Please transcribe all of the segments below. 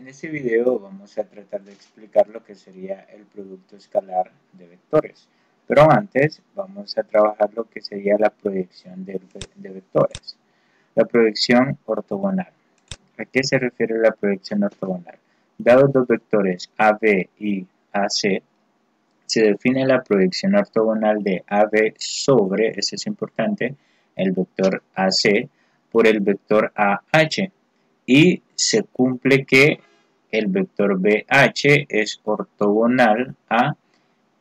En este video vamos a tratar de explicar lo que sería el producto escalar de vectores. Pero antes vamos a trabajar lo que sería la proyección de vectores. La proyección ortogonal. ¿A qué se refiere la proyección ortogonal? Dados dos vectores AB y AC, se define la proyección ortogonal de AB sobre, eso es importante, el vector AC por el vector AH. Y se cumple que el vector BH es ortogonal a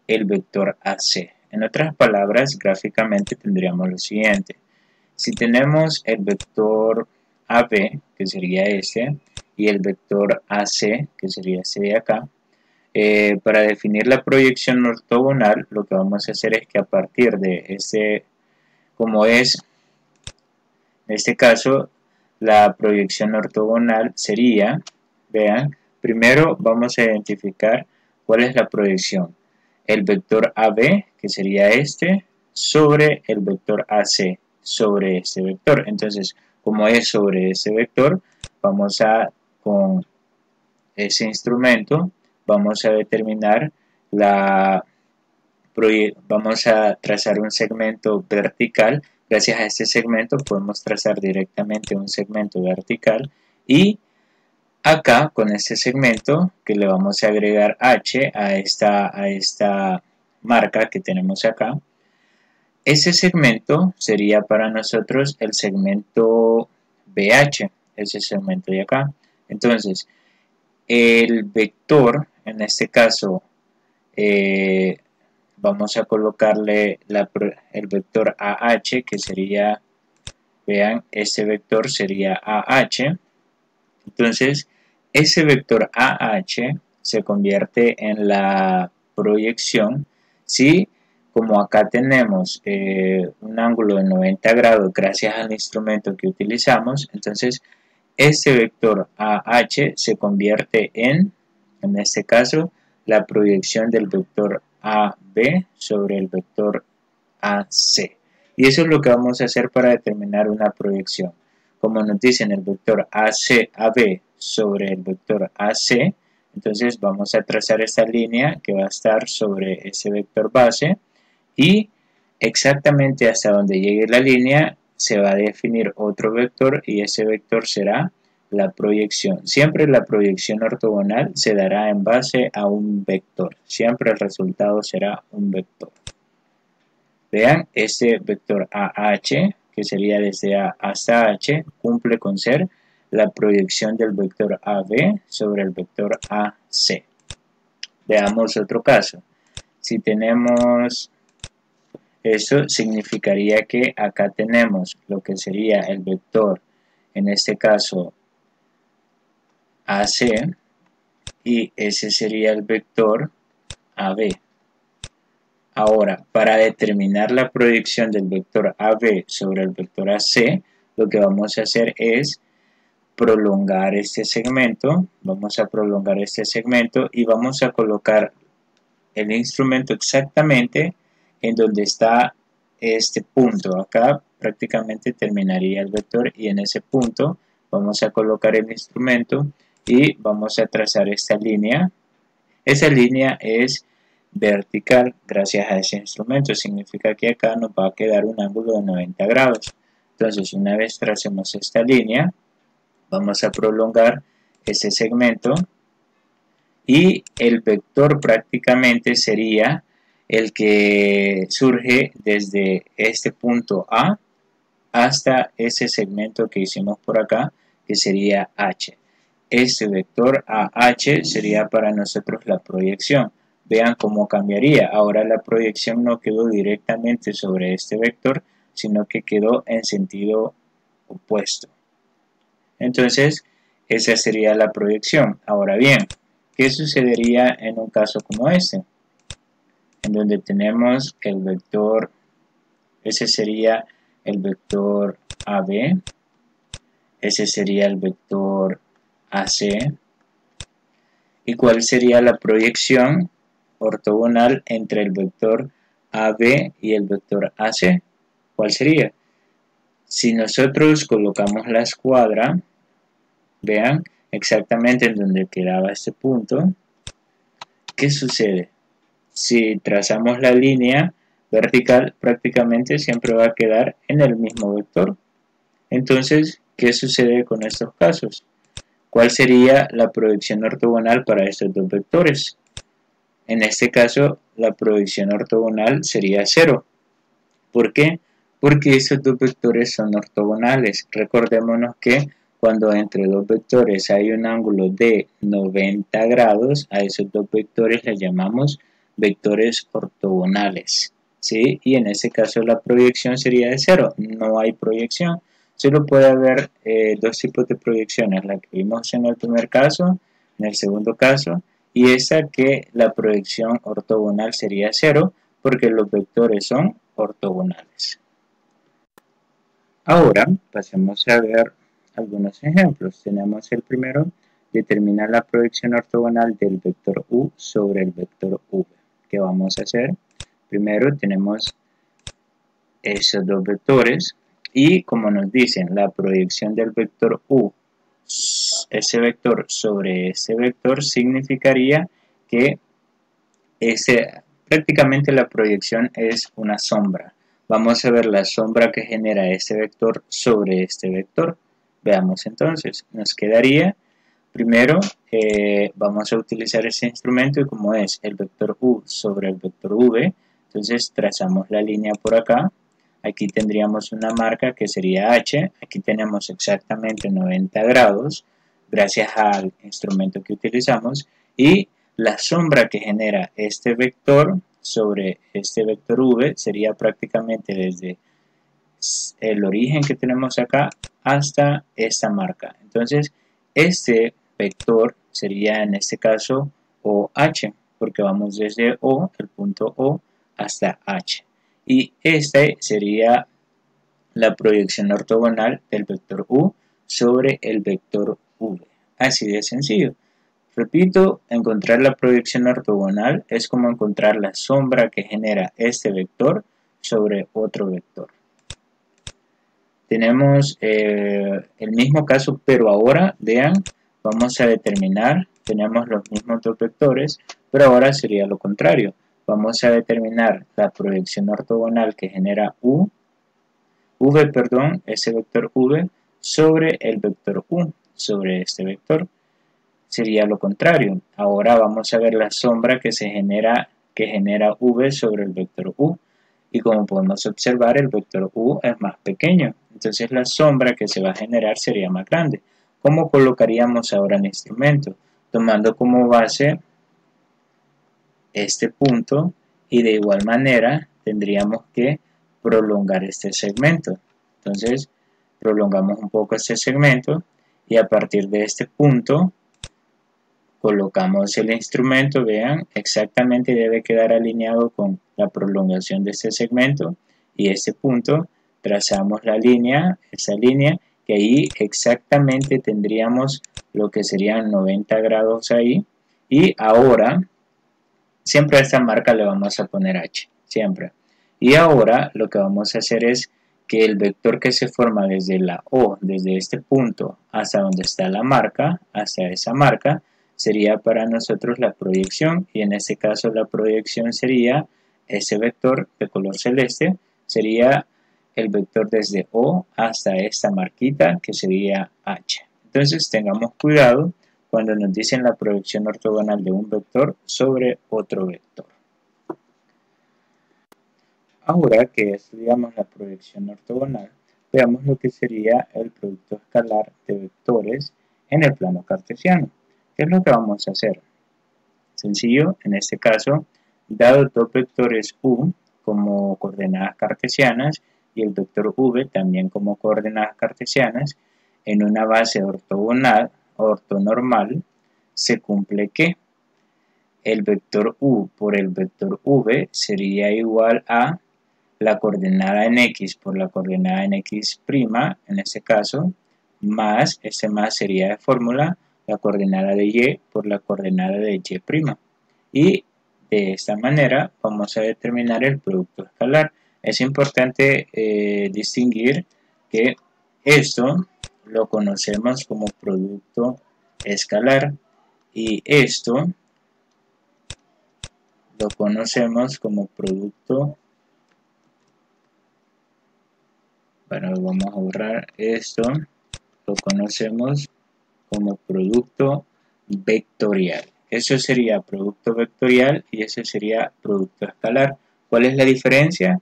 el vector AC. En otras palabras, gráficamente tendríamos lo siguiente. Si tenemos el vector AB, que sería este, y el vector AC, que sería este de acá, para definir la proyección ortogonal, lo que vamos a hacer es que a partir de este, como es, en este caso, la proyección ortogonal sería, vean, primero vamos a identificar cuál es la proyección. El vector AB, que sería este, sobre el vector AC, sobre este vector. Entonces, como es sobre este vector, vamos a, con ese instrumento, vamos a determinar vamos a trazar un segmento vertical. Gracias a este segmento podemos trazar directamente un segmento vertical y acá con este segmento que le vamos a agregar H a esta marca que tenemos acá, ese segmento sería para nosotros el segmento BH, ese segmento de acá. Entonces, el vector, en este caso, vamos a colocarle el vector AH, que sería, vean, este vector sería AH. Entonces, ese vector AH se convierte en la proyección si, como acá tenemos un ángulo de 90 grados gracias al instrumento que utilizamos, entonces este vector AH se convierte en este caso, la proyección del vector AB sobre el vector AC. Y eso es lo que vamos a hacer para determinar una proyección. Como nos dicen el vector AB sobre el vector AC, entonces vamos a trazar esta línea que va a estar sobre ese vector base y exactamente hasta donde llegue la línea se va a definir otro vector y ese vector será la proyección. Siempre la proyección ortogonal se dará en base a un vector. Siempre el resultado será un vector. Vean, este vector AH, que sería desde A hasta H, cumple con ser la proyección del vector AB sobre el vector AC. Veamos otro caso. Si tenemos, eso significaría que acá tenemos lo que sería el vector, en este caso AC, y ese sería el vector AB. Ahora, para determinar la proyección del vector AB sobre el vector AC, lo que vamos a hacer es prolongar este segmento. Vamos a prolongar este segmento y vamos a colocar el instrumento exactamente en donde está este punto. Acá prácticamente terminaría el vector y en ese punto vamos a colocar el instrumento y vamos a trazar esta línea. Esa línea es vertical gracias a ese instrumento. Significa que acá nos va a quedar un ángulo de 90 grados. Entonces, una vez tracemos esta línea, vamos a prolongar ese segmento y el vector prácticamente sería el que surge desde este punto A hasta ese segmento que hicimos por acá, que sería H. Este vector AH sería para nosotros la proyección. Vean cómo cambiaría. Ahora la proyección no quedó directamente sobre este vector, sino que quedó en sentido opuesto. Entonces, esa sería la proyección. Ahora bien, ¿qué sucedería en un caso como este? En donde tenemos el vector, ese sería el vector AB, ese sería el vector AC. ¿Y cuál sería la proyección ortogonal entre el vector AB y el vector AC? ¿Cuál sería? Si nosotros colocamos la escuadra, vean, exactamente en donde quedaba este punto, ¿qué sucede? Si trazamos la línea vertical, prácticamente siempre va a quedar en el mismo vector. Entonces, ¿qué sucede con estos casos? ¿Cuál sería la proyección ortogonal para estos dos vectores? En este caso, la proyección ortogonal sería 0. ¿Por qué? Porque estos dos vectores son ortogonales. Recordémonos que cuando entre dos vectores hay un ángulo de 90 grados, a esos dos vectores les llamamos vectores ortogonales, ¿sí? Y en ese caso la proyección sería de 0. No hay proyección. Solo puede haber dos tipos de proyecciones, la que vimos en el primer caso, en el segundo caso, y esa que la proyección ortogonal sería 0, porque los vectores son ortogonales. Ahora pasemos a ver algunos ejemplos. Tenemos el primero, determinar la proyección ortogonal del vector u sobre el vector v. ¿Qué vamos a hacer? Primero tenemos esos dos vectores y como nos dicen, la proyección del vector u, ese vector sobre ese vector, significaría que prácticamente la proyección es una sombra. Vamos a ver la sombra que genera este vector sobre este vector. Veamos entonces, nos quedaría, primero vamos a utilizar ese instrumento y como es el vector u sobre el vector v, entonces trazamos la línea por acá. Aquí tendríamos una marca que sería h, aquí tenemos exactamente 90 grados, gracias al instrumento que utilizamos, y la sombra que genera este vector sobre este vector v sería prácticamente desde el origen que tenemos acá hasta esta marca. Entonces, este vector sería en este caso OH, porque vamos desde O, el punto O, hasta H. Y este sería la proyección ortogonal del vector U sobre el vector V. Así de sencillo. Repito, encontrar la proyección ortogonal es como encontrar la sombra que genera este vector sobre otro vector. Tenemos el mismo caso, pero ahora, vean, vamos a determinar, tenemos los mismos dos vectores, pero ahora sería lo contrario. Vamos a determinar la proyección ortogonal que genera ese vector V, sobre el vector U, sobre este vector. Sería lo contrario. Ahora vamos a ver la sombra que genera V sobre el vector U. Y como podemos observar, el vector U es más pequeño. Entonces la sombra que se va a generar sería más grande. ¿Cómo colocaríamos ahora el instrumento? Tomando como base este punto y de igual manera tendríamos que prolongar este segmento. Entonces prolongamos un poco este segmento y a partir de este punto colocamos el instrumento, vean, exactamente debe quedar alineado con la prolongación de este segmento y este punto, trazamos la línea, esa línea, que ahí exactamente tendríamos lo que serían 90 grados ahí, y ahora, siempre a esta marca le vamos a poner H, siempre. Y ahora lo que vamos a hacer es que el vector que se forma desde la O, desde este punto hasta donde está la marca, hacia esa marca, sería para nosotros la proyección, y en este caso la proyección sería ese vector de color celeste, sería el vector desde O hasta esta marquita que sería H. Entonces tengamos cuidado cuando nos dicen la proyección ortogonal de un vector sobre otro vector. Ahora que estudiamos la proyección ortogonal, veamos lo que sería el producto escalar de vectores en el plano cartesiano. ¿Qué es lo que vamos a hacer? Sencillo, en este caso, dado dos vectores u como coordenadas cartesianas y el vector v también como coordenadas cartesianas, en una base ortonormal, se cumple que el vector u por el vector v sería igual a la coordenada en x por la coordenada en x', en este caso, más, este más sería de fórmula, la coordenada de y por la coordenada de y'. Y de esta manera vamos a determinar el producto escalar. Es importante distinguir que esto lo conocemos como producto escalar, y esto lo conocemos como producto. Bueno, vamos a borrar esto, lo conocemos como producto vectorial. Eso sería producto vectorial y eso sería producto escalar. ¿Cuál es la diferencia?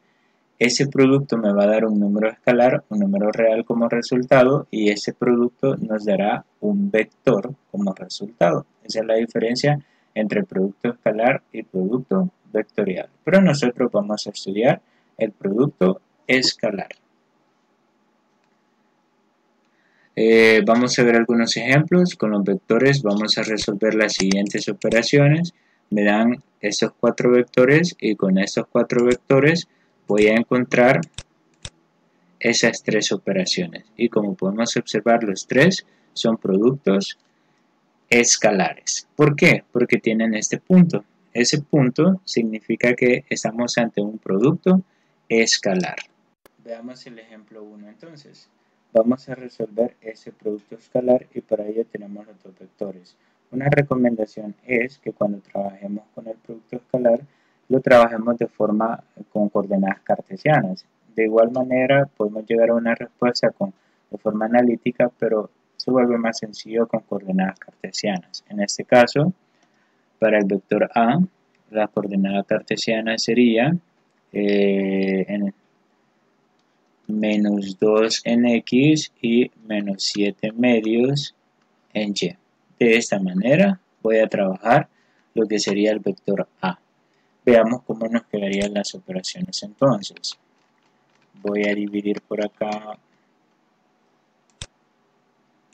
Ese producto me va a dar un número escalar, un número real como resultado, y ese producto nos dará un vector como resultado. Esa es la diferencia entre producto escalar y producto vectorial. Pero nosotros vamos a estudiar el producto escalar. Vamos a ver algunos ejemplos. Con los vectores vamos a resolver las siguientes operaciones. Me dan estos 4 vectores y con estos 4 vectores voy a encontrar esas 3 operaciones. Y como podemos observar, los 3 son productos escalares. ¿Por qué? Porque tienen este punto. Ese punto significa que estamos ante un producto escalar. Veamos el ejemplo 1 entonces. Vamos a resolver ese producto escalar y para ello tenemos los dos vectores. Una recomendación es que cuando trabajemos con el producto escalar, lo trabajemos de forma con coordenadas cartesianas. De igual manera, podemos llegar a una respuesta de forma analítica, pero se vuelve más sencillo con coordenadas cartesianas. En este caso, para el vector A, la coordenada cartesiana sería menos 2 en X y menos 7 medios en Y. De esta manera voy a trabajar lo que sería el vector A. Veamos cómo nos quedarían las operaciones entonces. Voy a dividir por acá.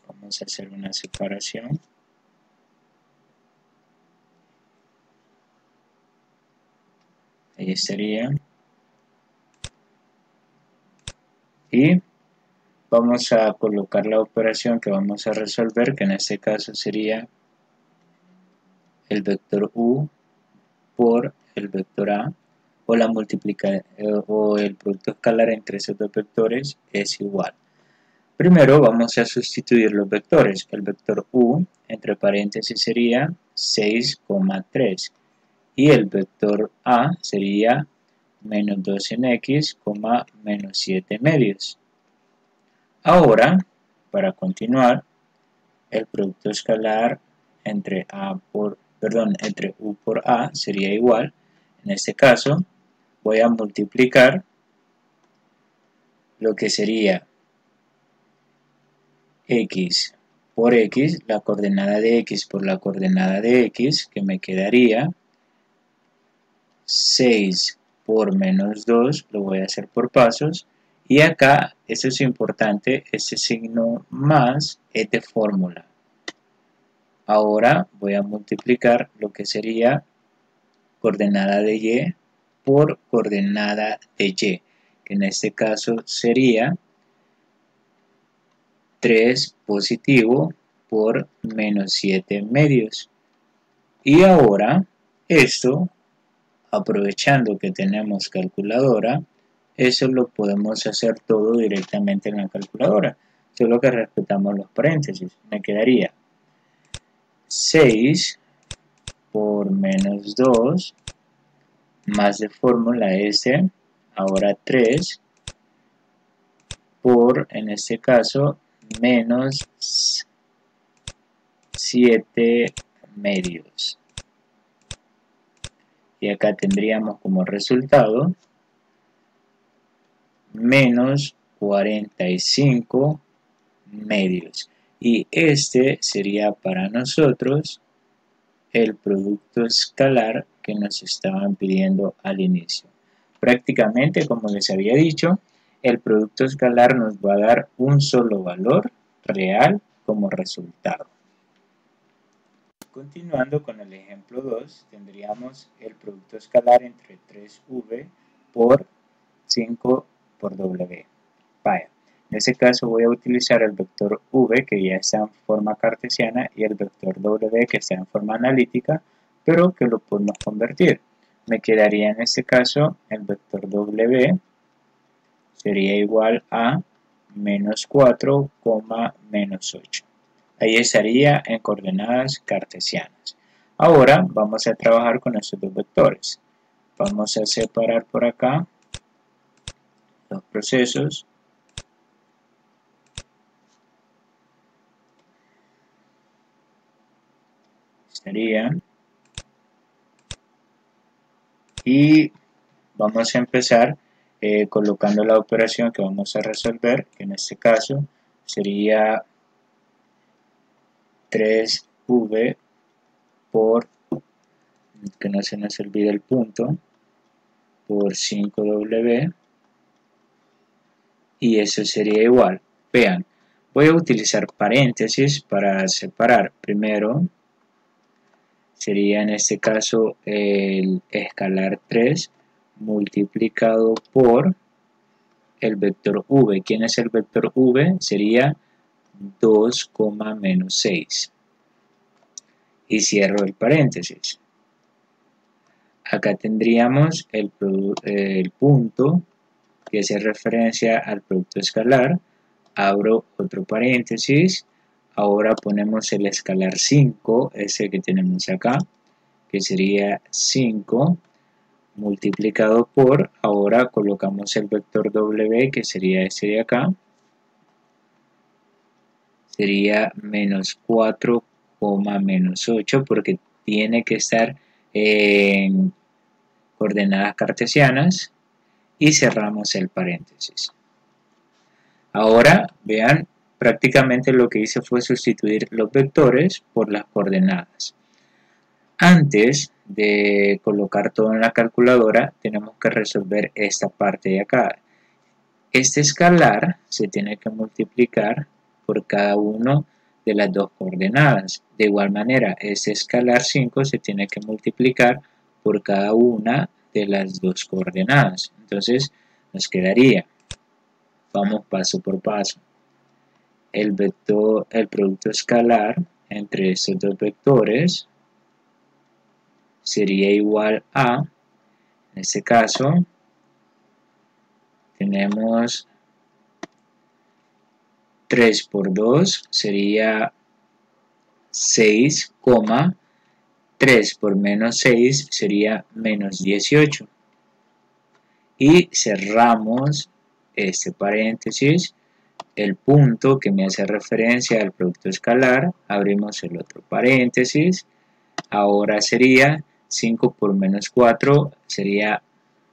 Vamos a hacer una separación. Ahí estaría. Y vamos a colocar la operación que vamos a resolver, que en este caso sería el vector U por el vector A, o la o el producto escalar entre esos dos vectores es igual. Primero vamos a sustituir los vectores. El vector U entre paréntesis sería 6,3 y el vector A sería menos 2 en X, menos 7 medios. Ahora, para continuar, el producto escalar entre U por A sería igual. En este caso, voy a multiplicar lo que sería X por X, la coordenada de X por la coordenada de X, que me quedaría 6 por menos 2, lo voy a hacer por pasos, y acá, eso es importante, este signo más es de fórmula. Ahora voy a multiplicar lo que sería coordenada de Y por coordenada de Y, que en este caso sería 3 positivo por menos 7 medios. Y ahora esto, aprovechando que tenemos calculadora, eso lo podemos hacer todo directamente en la calculadora, solo que respetamos los paréntesis. Me quedaría 6 por menos 2 más de fórmula S, ahora 3 por, en este caso, menos 7 medios. Y acá tendríamos como resultado menos 45 medios. Y este sería para nosotros el producto escalar que nos estaban pidiendo al inicio. Prácticamente, como les había dicho, el producto escalar nos va a dar un solo valor real como resultado. Continuando con el ejemplo 2, tendríamos el producto escalar entre 3v por 5 por w. Vaya, en este caso voy a utilizar el vector v, que ya está en forma cartesiana, y el vector w, que está en forma analítica, pero que lo podemos convertir. Me quedaría en este caso el vector w sería igual a menos 4, menos 8. Ahí estaría en coordenadas cartesianas. Ahora vamos a trabajar con estos dos vectores. Vamos a separar por acá los procesos. Estarían. Y vamos a empezar colocando la operación que vamos a resolver, que en este caso sería 3v por, que no se nos olvide el punto, por 5w, y eso sería igual. Vean, voy a utilizar paréntesis para separar. Primero sería en este caso el escalar 3 multiplicado por el vector v. ¿Quién es el vector v? Sería 2, menos 6. Y cierro el paréntesis. Acá tendríamos el punto que hace referencia al producto escalar. Abro otro paréntesis. Ahora ponemos el escalar 5, ese que tenemos acá, que sería 5 multiplicado por, ahora colocamos el vector w, que sería este de acá, sería menos 4, menos 8, porque tiene que estar en coordenadas cartesianas, y cerramos el paréntesis. Ahora, vean, prácticamente lo que hice fue sustituir los vectores por las coordenadas. Antes de colocar todo en la calculadora, tenemos que resolver esta parte de acá. Este escalar se tiene que multiplicar por cada uno de las dos coordenadas. De igual manera, este escalar 5 se tiene que multiplicar por cada una de las dos coordenadas. Entonces, nos quedaría, vamos paso por paso, el producto escalar entre estos dos vectores sería igual a, en este caso, tenemos 3 por 2 sería 6, 3 por menos 6 sería menos 18. Y cerramos este paréntesis, el punto que me hace referencia al producto escalar, abrimos el otro paréntesis, ahora sería 5 por menos 4 sería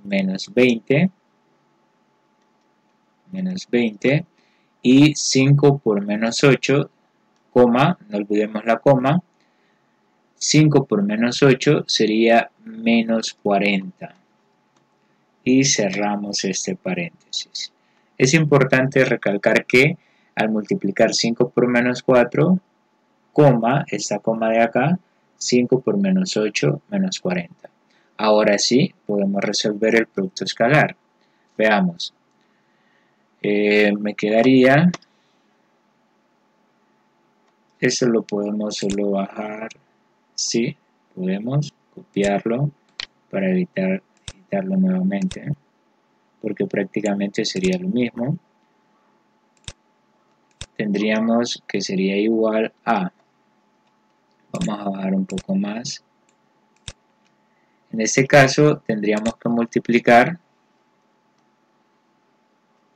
menos 20, y 5 por menos 8, no olvidemos la coma, 5 por menos 8 sería menos 40. Y cerramos este paréntesis. Es importante recalcar que al multiplicar 5 por menos 4, esta coma de acá, 5 por menos 8, menos 40. Ahora sí, podemos resolver el producto escalar. Veamos. Me quedaría, esto lo podemos solo bajar, sí, podemos copiarlo para editarlo nuevamente, porque prácticamente sería lo mismo. Tendríamos que sería igual a, vamos a bajar un poco más, en este caso tendríamos que multiplicar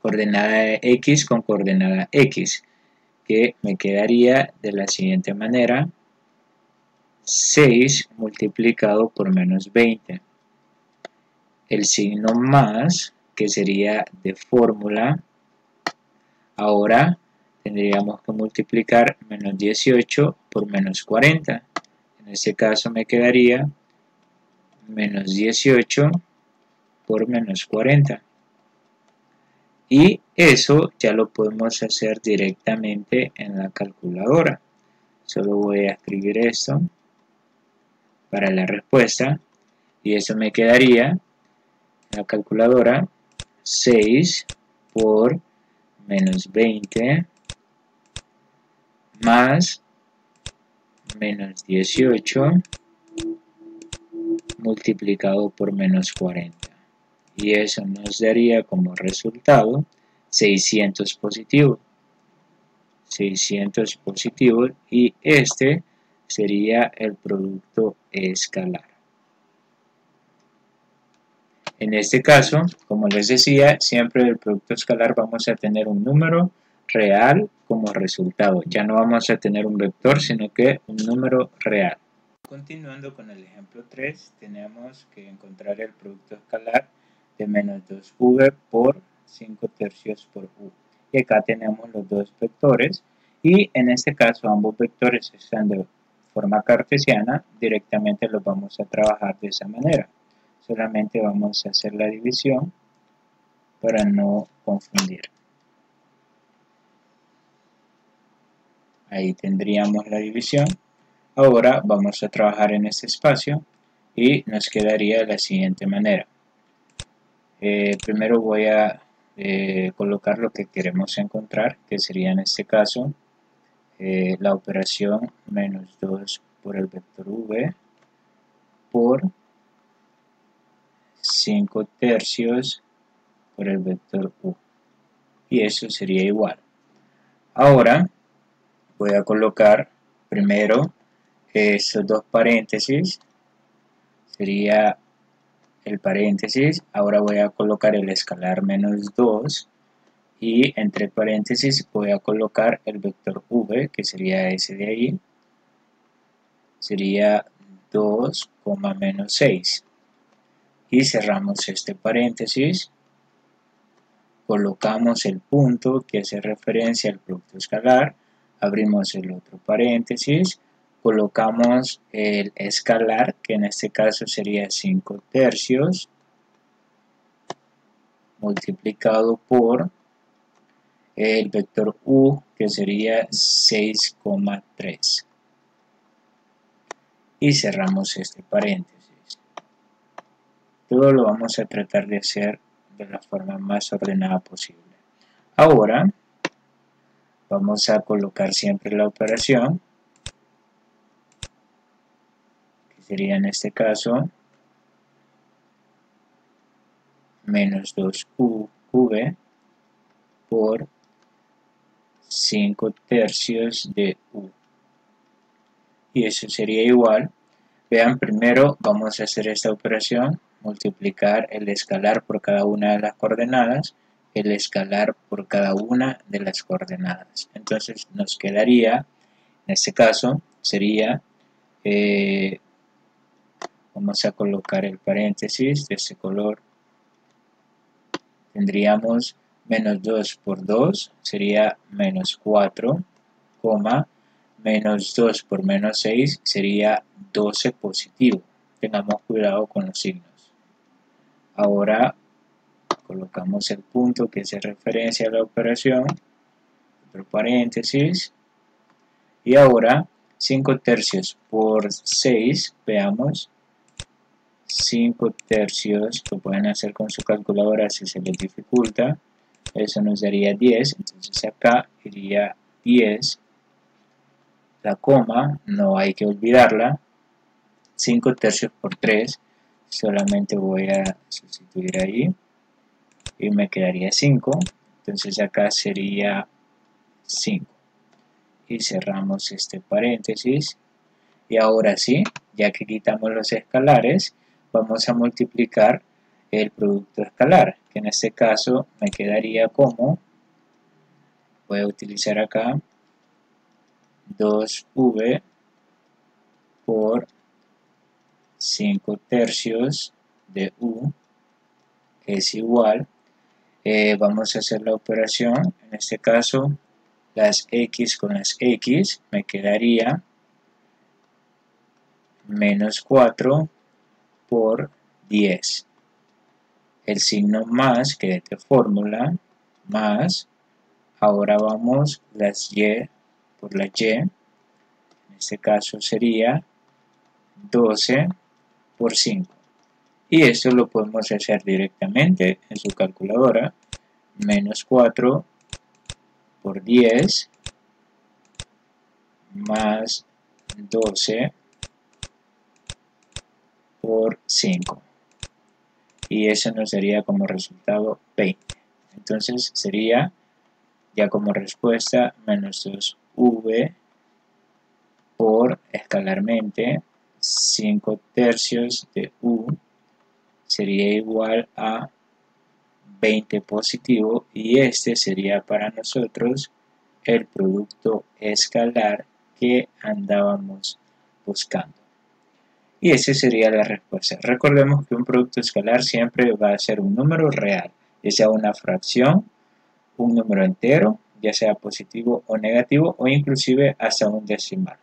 coordenada x con coordenada x, que me quedaría de la siguiente manera: 6 multiplicado por menos 20, el signo más, que sería de fórmula, ahora tendríamos que multiplicar menos 18 por menos 40, en este caso me quedaría menos 18 por menos 40. Y eso ya lo podemos hacer directamente en la calculadora. Solo voy a escribir esto para la respuesta. Y eso me quedaría en la calculadora 6 por menos 20 más menos 18 multiplicado por menos 40. Y eso nos daría como resultado 600 positivo. 600 positivos y este sería el producto escalar. En este caso, como les decía, siempre del producto escalar vamos a tener un número real como resultado. Ya no vamos a tener un vector, sino que un número real. Continuando con el ejemplo 3, tenemos que encontrar el producto escalar de menos 2v por 5 tercios por u. Y acá tenemos los dos vectores y en este caso ambos vectores están de forma cartesiana, directamente los vamos a trabajar de esa manera. Solamente vamos a hacer la división para no confundir. Ahí tendríamos la división. Ahora vamos a trabajar en este espacio y nos quedaría de la siguiente manera. Primero voy a colocar lo que queremos encontrar, que sería en este caso la operación menos 2 por el vector v por 5 tercios por el vector u. Y eso sería igual. Ahora voy a colocar primero estos dos paréntesis, sería el paréntesis, ahora voy a colocar el escalar menos 2 y entre paréntesis voy a colocar el vector v, que sería ese de ahí, sería 2, menos 6 y cerramos este paréntesis, colocamos el punto que hace referencia al producto escalar, abrimos el otro paréntesis, colocamos el escalar, que en este caso sería 5 tercios, multiplicado por el vector u, que sería 6,3. Y cerramos este paréntesis. Todo lo vamos a tratar de hacer de la forma más ordenada posible. Ahora vamos a colocar siempre la operación, que sería en este caso menos 2v por 5 tercios de u. Y eso sería igual. Vean, primero vamos a hacer esta operación, multiplicar el escalar por cada una de las coordenadas, el escalar por cada una de las coordenadas. Entonces nos quedaría, en este caso, sería, vamos a colocar el paréntesis de este color, tendríamos menos 2 por 2, sería menos 4, menos 2 por menos 6 sería 12 positivo. Tengamos cuidado con los signos. Ahora colocamos el punto que hace referencia a la operación, otro paréntesis, y ahora 5 tercios por 6, veamos, 5 tercios, lo pueden hacer con su calculadora si se les dificulta, eso nos daría 10, entonces acá iría 10, la coma no hay que olvidarla, 5 tercios por 3, solamente voy a sustituir ahí y me quedaría 5, entonces acá sería 5 y cerramos este paréntesis y ahora sí, ya que quitamos los escalares, vamos a multiplicar el producto escalar, que en este caso me quedaría como, voy a utilizar acá 2v por 5 tercios de u es igual, vamos a hacer la operación, en este caso las x con las x, me quedaría menos 4 por 10. El signo más que de esta fórmula, más, ahora vamos las y por la y, en este caso sería 12 por 5. Y esto lo podemos hacer directamente en su calculadora, menos 4 por 10 más 12 por 5 y eso nos daría como resultado 20. Entonces sería, ya como respuesta menos 2v por escalarmente 5 tercios de u sería igual a 20 positivo, y este sería para nosotros el producto escalar que andábamos buscando. Y esa sería la respuesta. Recordemos que un producto escalar siempre va a ser un número real, ya sea una fracción, un número entero, ya sea positivo o negativo, o inclusive hasta un decimal.